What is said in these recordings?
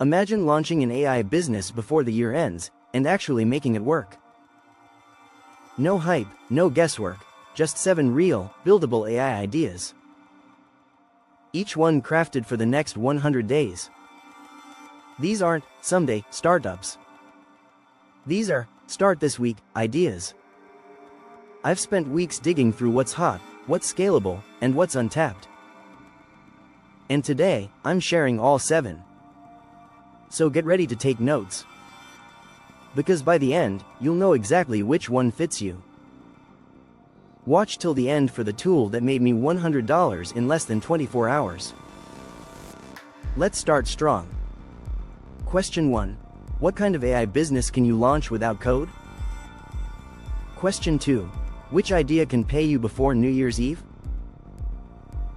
Imagine launching an AI business before the year ends, and actually making it work. No hype, no guesswork, just 7 real, buildable AI ideas. Each one crafted for the next 100 days. These aren't someday startups. These are start this week ideas. I've spent weeks digging through what's hot, what's scalable, and what's untapped. And today, I'm sharing all 7. So get ready to take notes. Because by the end, you'll know exactly which one fits you. Watch till the end for the tool that made me $100 in less than 24 hours. Let's start strong. Question 1. What kind of AI business can you launch without code? Question 2. Which idea can pay you before New Year's Eve?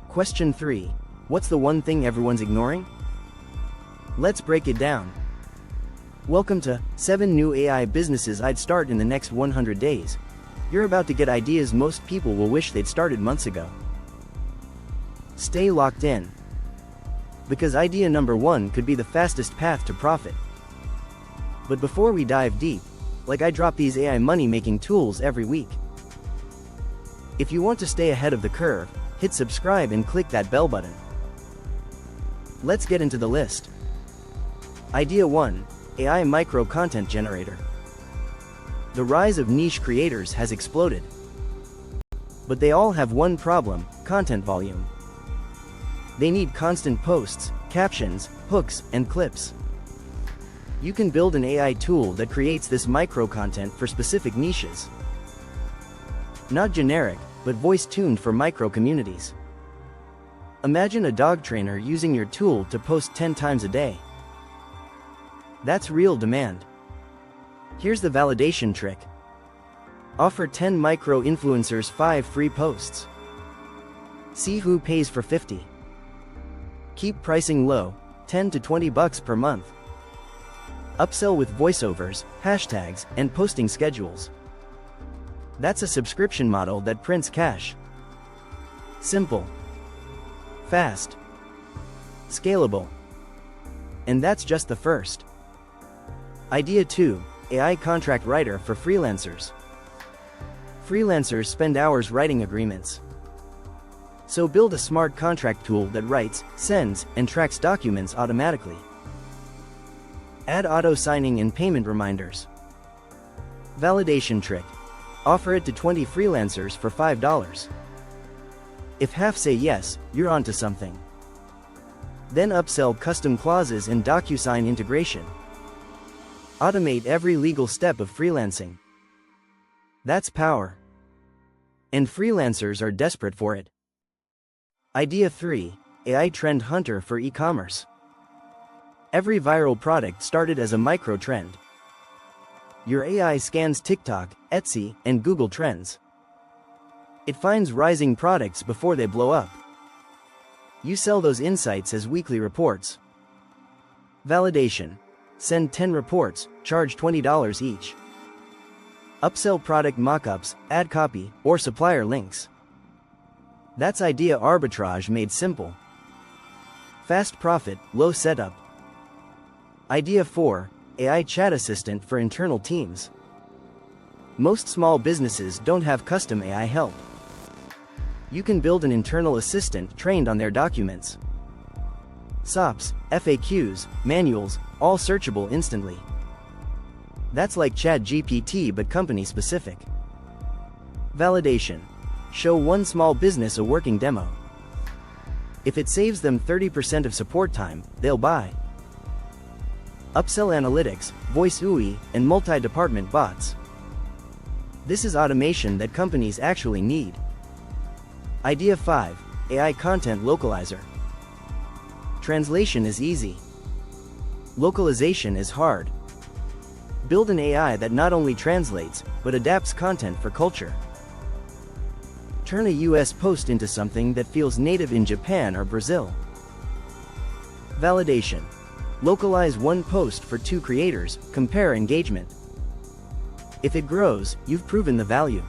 Question 3. What's the one thing everyone's ignoring? Let's break it down. Welcome to 7 New AI Businesses I'd Start in the Next 100 Days. You're about to get ideas most people will wish they'd started months ago. Stay locked in. Because idea number 1 could be the fastest path to profit. But before we dive deep, like I drop these AI money-making tools every week. If you want to stay ahead of the curve, hit subscribe and click that bell button. Let's get into the list. Idea 1. AI Micro Content Generator. The rise of niche creators has exploded. But they all have one problem: content volume. They need constant posts, captions, hooks, and clips. You can build an AI tool that creates this micro content for specific niches. Not generic, but voice-tuned for micro communities. Imagine a dog trainer using your tool to post 10 times a day. That's real demand. Here's the validation trick. Offer 10 micro-influencers 5 free posts. See who pays for 50. Keep pricing low, $10 to $20 per month. Upsell with voiceovers, hashtags, and posting schedules. That's a subscription model that prints cash. Simple. Fast. Scalable. And that's just the first. Idea 2. AI Contract Writer for freelancers. Freelancers spend hours writing agreements. So build a smart contract tool that writes, sends, and tracks documents automatically. Add auto-signing and payment reminders. Validation trick. Offer it to 20 freelancers for $5. If half say yes, you're onto something. Then upsell custom clauses and DocuSign integration. Automate every legal step of freelancing. That's power. And freelancers are desperate for it. Idea 3. AI Trend Hunter for e-commerce. Every viral product started as a micro-trend. Your AI scans TikTok, Etsy, and Google Trends. It finds rising products before they blow up. You sell those insights as weekly reports. Validation. Send 10 reports, charge $20 each. Upsell product mockups, ad copy, or supplier links. That's idea arbitrage made simple. Fast profit, low setup. Idea 4. AI Chat Assistant for internal teams. Most small businesses don't have custom AI help. You can build an internal assistant trained on their documents. SOPs, FAQs, manuals, all searchable instantly. That's like ChatGPT but company-specific. Validation. Show one small business a working demo. If it saves them 30% of support time, they'll buy. Upsell analytics, voice UI, and multi-department bots. This is automation that companies actually need. Idea 5. AI Content Localizer. Translation is easy. Localization is hard. Build an AI that not only translates, but adapts content for culture. Turn a US post into something that feels native in Japan or Brazil. Validation. Localize one post for 2 creators, compare engagement. If it grows, you've proven the value.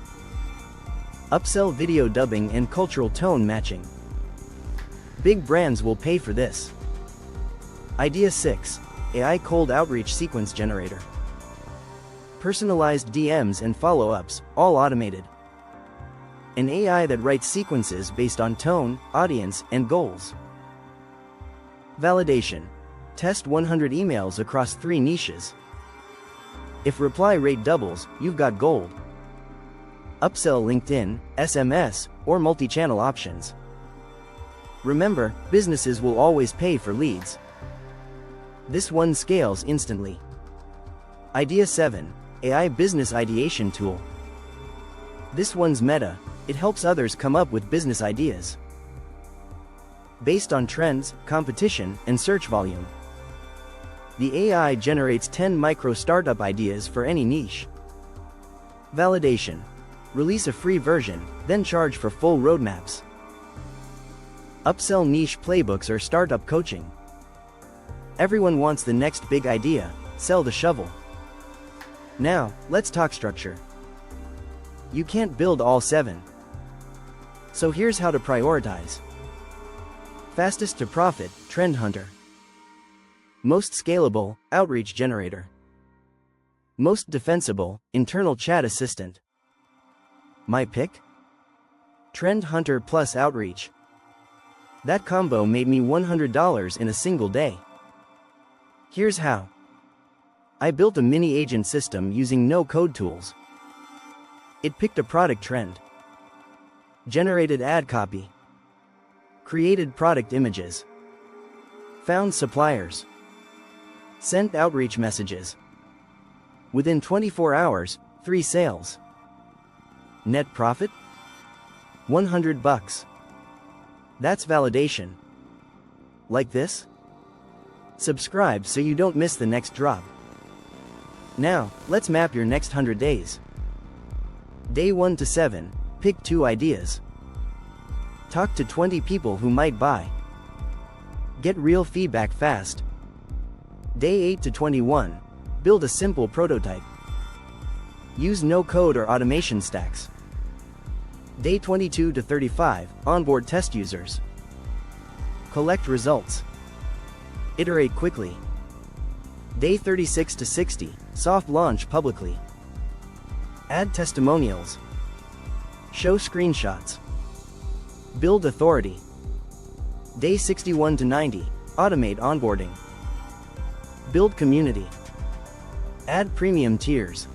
Upsell video dubbing and cultural tone matching. Big brands will pay for this. Idea 6. AI Cold Outreach Sequence Generator. Personalized DMs and follow-ups, all automated. An AI that writes sequences based on tone, audience, and goals. Validation. Test 100 emails across 3 niches. If reply rate doubles, you've got gold. Upsell LinkedIn, SMS, or multi-channel options. Remember, businesses will always pay for leads. This one scales instantly. Idea 7. AI Business Ideation Tool. This one's meta. It helps others come up with business ideas based on trends, competition, and search volume. The AI generates 10 micro startup ideas for any niche. Validation. Release a free version, then charge for full roadmaps. Upsell niche playbooks or startup coaching. Everyone wants the next big idea, sell the shovel. Now, let's talk structure. You can't build all 7. So here's how to prioritize. Fastest to profit, Trend Hunter. Most scalable, Outreach Generator. Most defensible, Internal Chat Assistant. My pick? Trend Hunter plus Outreach. That combo made me $100 in a single day. Here's how. I built a mini agent system using no-code tools. It picked a product trend, generated ad copy, created product images, found suppliers, sent outreach messages. Within 24 hours, 3 sales. Net profit? $100. That's validation. Like this? Subscribe so you don't miss the next drop. Now, let's map your next 100 days. Day 1 to 7, pick 2 ideas. Talk to 20 people who might buy. Get real feedback fast. Day 8 to 21, build a simple prototype. Use no-code or automation stacks. Day 22 to 35, onboard test users. Collect results. Iterate quickly. Day 36 to 60, soft launch publicly. Add testimonials. Show screenshots. Build authority. Day 61 to 90, automate onboarding. Build community. Add premium tiers.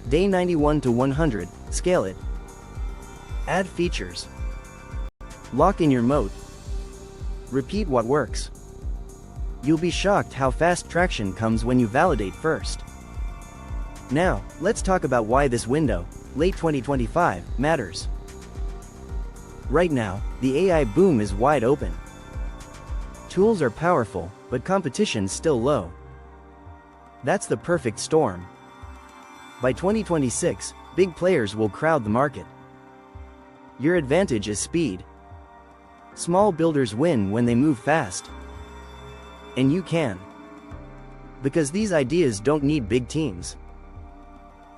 Day 91 to 100, scale it. Add features. Lock in your moat. Repeat what works. You'll be shocked how fast traction comes when you validate first. Now, let's talk about why this window, late 2025, matters. Right now, the AI boom is wide open. Tools are powerful, but competition's still low. That's the perfect storm. By 2026, big players will crowd the market. Your advantage is speed. Small builders win when they move fast. And you can. Because these ideas don't need big teams.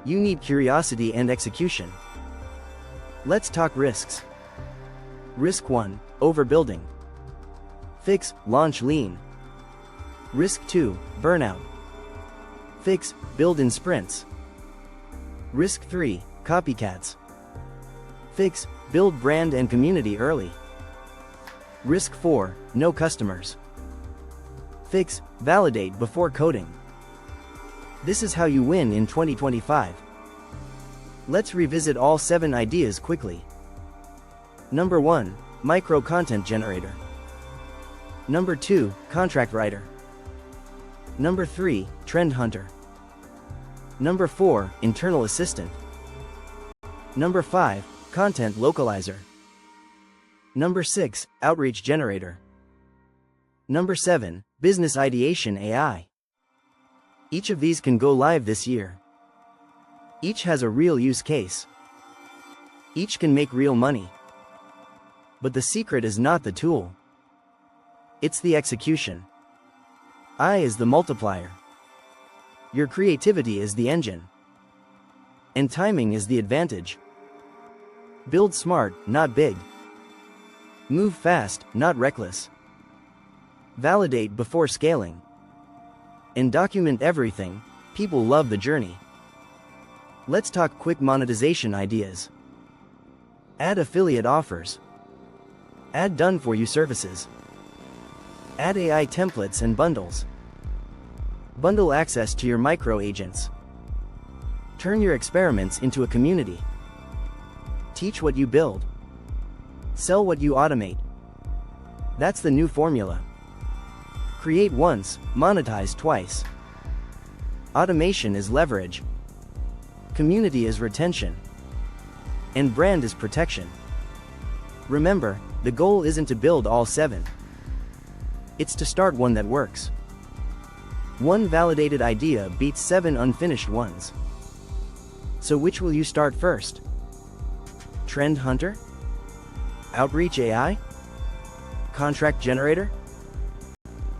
You need curiosity and execution. Let's talk risks. Risk 1, overbuilding. Fix, launch lean. Risk 2, burnout. Fix, build in sprints. Risk 3, copycats. Fix, build brand and community early. Risk 4, no customers. Fix, validate before coding. This is how you win in 2025. Let's revisit all 7 ideas quickly. Number 1, micro content generator. Number 2, contract writer. Number 3, trend hunter. Number 4, internal assistant. Number 5, content localizer. Number 6, outreach generator. Number 7, business ideation AI. Each of these can go live this year. Each has a real use case. Each can make real money. But the secret is not the tool. It's the execution. I is the multiplier. Your creativity is the engine. And timing is the advantage. Build smart, not big. Move fast, not reckless. Validate before scaling. and document everything. People love the journey. Let's talk quick monetization ideas. Add affiliate offers. Add done-for-you services. Add AI templates and bundles. Bundle access to your micro agents. Turn your experiments into a community. Teach what you build. Sell what you automate. That's the new formula. Create once, monetize twice. Automation is leverage. Community is retention. And brand is protection. Remember, the goal isn't to build all 7. It's to start one that works. One validated idea beats 7 unfinished ones. So which will you start first? Trend hunter? Outreach AI? Contract generator?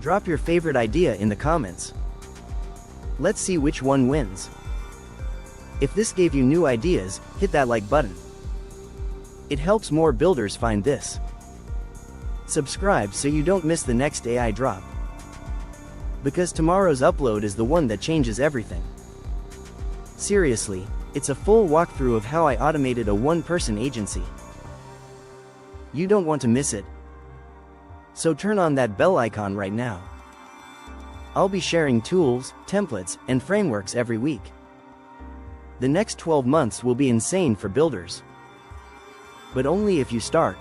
Drop your favorite idea in the comments. Let's see which one wins. If this gave you new ideas, hit that like button. It helps more builders find this. Subscribe so you don't miss the next AI drop. Because tomorrow's upload is the one that changes everything. Seriously, it's a full walkthrough of how I automated a one-person agency. You don't want to miss it. So turn on that bell icon right now. I'll be sharing tools, templates, and frameworks every week. The next 12 months will be insane for builders. But only if you start.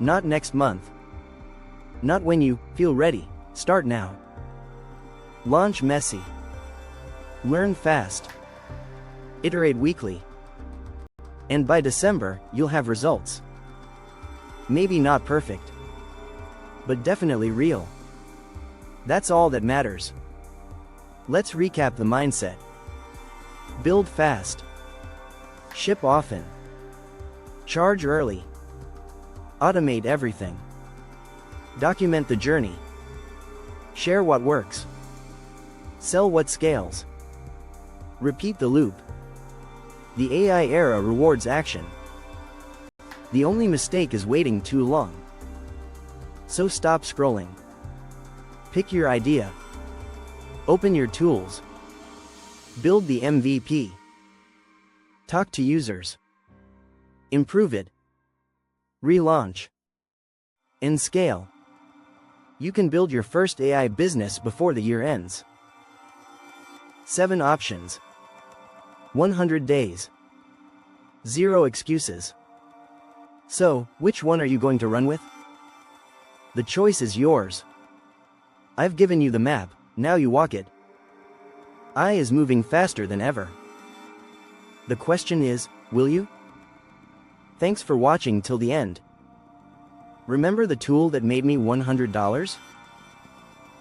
Not next month. Not when you feel ready. Start now. Launch messy. Learn fast. Iterate weekly. And by December, you'll have results. Maybe not perfect, but definitely real. That's all that matters. Let's recap the mindset. Build fast. Ship often. Charge early. Automate everything. Document the journey. Share what works. Sell what scales. Repeat the loop. The AI era rewards action. The only mistake is waiting too long. So stop scrolling. Pick your idea. Open your tools. Build the MVP. Talk to users. Improve it. Relaunch. And scale. You can build your first AI business before the year ends. 7 options. 100 days. 0 excuses. So, which one are you going to run with? The choice is yours. I've given you the map, now you walk it. AI is moving faster than ever. The question is, will you? Thanks for watching till the end. Remember the tool that made me $100?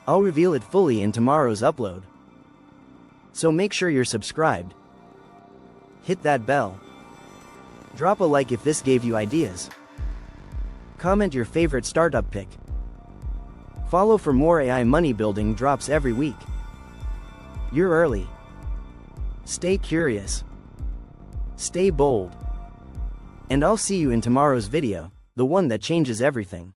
I'll reveal it fully in tomorrow's upload. So make sure you're subscribed. Hit that bell. Drop a like if this gave you ideas. Comment your favorite startup pick. Follow for more AI money building drops every week. You're early. Stay curious. Stay bold. And I'll see you in tomorrow's video, the one that changes everything.